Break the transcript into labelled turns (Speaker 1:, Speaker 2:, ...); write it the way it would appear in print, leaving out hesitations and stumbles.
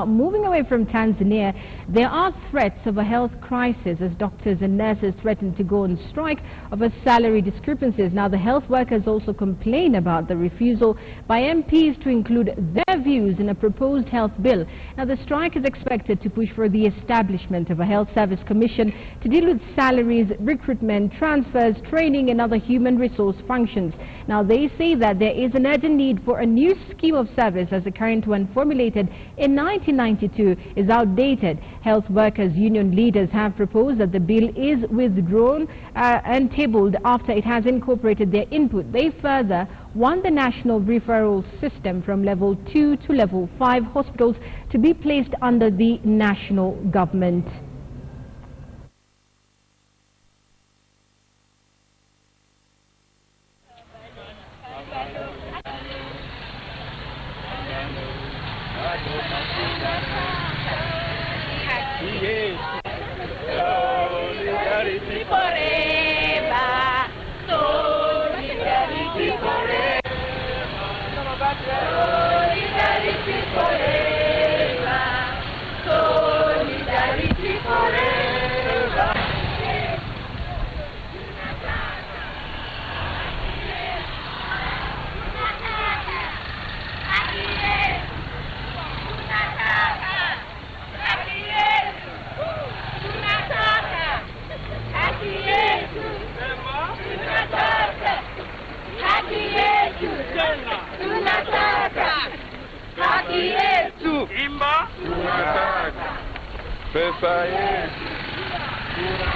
Speaker 1: Now, moving away from Tanzania, there are threats of a health crisis as doctors and nurses threaten to go on strike over salary discrepancies. Now, the health workers also complain about the refusal by MPs to include their views in a proposed health bill. Now, the strike is expected to push for the establishment of a health service commission to deal with salaries, recruitment, transfers, training and other human resource functions. Now, they say that there is an urgent need for a new scheme of service as the current one formulated in 1992 is outdated. Health workers union leaders have proposed that the bill is withdrawn and tabled after it has incorporated their input. They further want the national referral system from level 2 to level 5 hospitals to be placed under the national government.
Speaker 2: Solidarity forever. Solidarity forever. Solidarity forever. Solidarity forever.
Speaker 3: Imba tunataka pesa yetu.